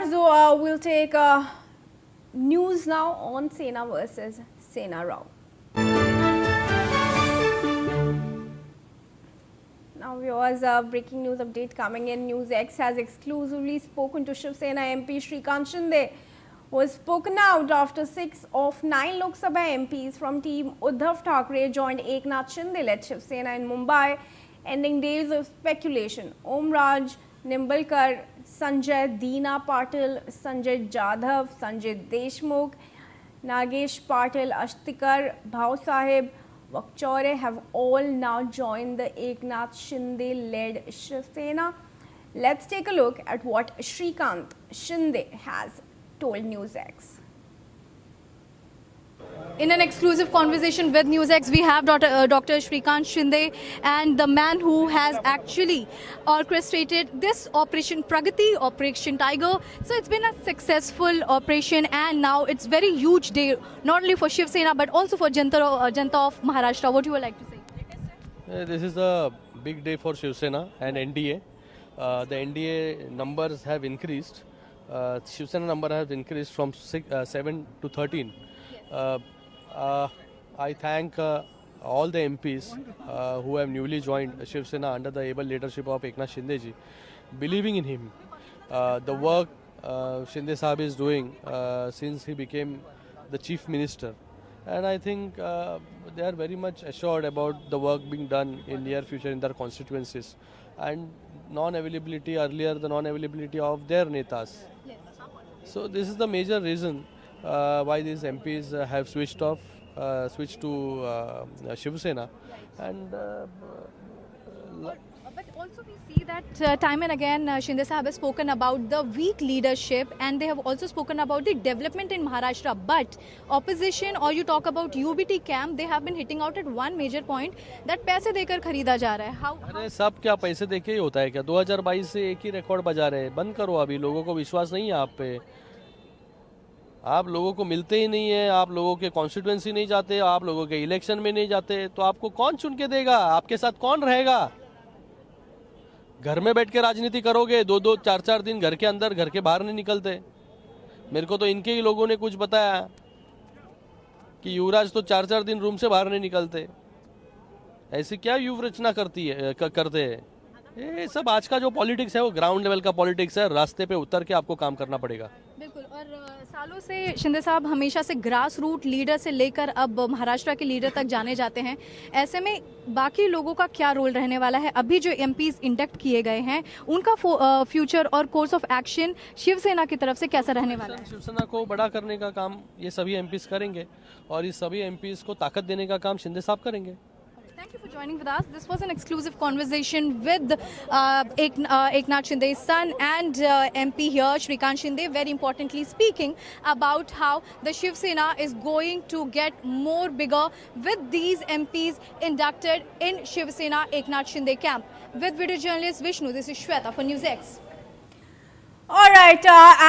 Arzu, we'll take news now on Sena versus Sena Rao. Now, viewers, breaking news update coming in. NewsX has exclusively spoken to Shiv Sena MP Shrikant Shinde, who was spoken out after 6 of 9 Lok Sabha MPs from team Uddhav Thackeray joined Eknath Shinde-led Shiv Sena in Mumbai, ending days of speculation. Om Raj Nimbalkar, Sanjay Deena Patil, Sanjay Jadhav, Sanjay Deshmukh, Nagesh Patil, Ashtikar, Bhau Sahib, Vakchaure have all now joined the Eknath Shinde-led Shiv Sena. Let's take a look at what Shrikant Shinde has told NewsX. In an exclusive conversation with NewsX, we have Dr. Shrikant Shinde, and the man who has actually orchestrated this Operation Pragati, Operation Tiger. So it's been a successful operation, and now it's very huge day, not only for Shiv Sena but also for Janta of Maharashtra. What you would like to say? This is a big day for Shiv Sena and NDA. The NDA numbers have increased. Shiv Sena number has increased from 7 to 13. I thank all the MPs who have newly joined Shiv Sena under the able leadership of Eknath Shinde ji, believing in him. The work Shinde Sahab is doing since he became the Chief Minister. And I think they are very much assured about the work being done in near future in their constituencies. And non-availability earlier, the non-availability of their netas. So this is the major reason why these MPs have switched to Shiv Sena. And But also we see that time and again Shinde Sahab has spoken about the weak leadership, and they have also spoken about the development in Maharashtra. But opposition, or you talk about UBT camp, they have been hitting out at one major point that पैसे देकर खरीदा जा रहा है. How? अरे सब क्या पैसे देके ही होता है क्या? 2022 से एक ही रिकॉर्ड बजा रहे हैं. बंद करो अभी, लोगों को विश्वास नहीं है आप पे. आप लोगों को मिलते ही नहीं है, आप लोगों के कॉन्स्टिट्यूएंसी नहीं जाते, आप लोगों के इलेक्शन में नहीं जाते, तो आपको कौन चुन के देगा? आपके साथ कौन रहेगा? घर में बैठ के राजनीति करोगे, 2-2, 4-4 दिन घर के अंदर, घर के बाहर नहीं निकलते. मेरे को तो इनके ही लोगों ने कुछ बताया कि युवराज तो 4-4 दिन रूम से बाहर नहीं निकलते. ऐसी क्या युव रचना करते हैं? ये सब आज का जो पॉलिटिक्स है वो ग्राउंड लेवल का पॉलिटिक्स है. रास्ते पे उतर के आपको काम करना पड़ेगा. बिल्कुल. और सालों से शिंदे साहब हमेशा से ग्रास रूट लीडर से लेकर अब महाराष्ट्र के लीडर तक जाने जाते हैं. ऐसे में बाकी लोगों का क्या रोल रहने वाला है? अभी जो एमपीज इंडक्ट किए गए हैं, उनका फ्यूचर और कोर्स ऑफ एक्शन शिवसेना की तरफ से कैसा रहने वाला है? शिवसेना को बड़ा करने का काम ये सभी एमपीज करेंगे, और इस सभी एमपीज को ताकत देने का काम शिंदे साहब करेंगे. Thank you for joining with us. This was an exclusive conversation with Eknath Shinde's son and MP here, Shrikant Shinde, very importantly speaking about how the Shiv Sena is going to get more bigger with these MPs inducted in Shiv Sena Eknath Shinde camp. With video journalist Vishnu, this is Shweta for NewsX. All right.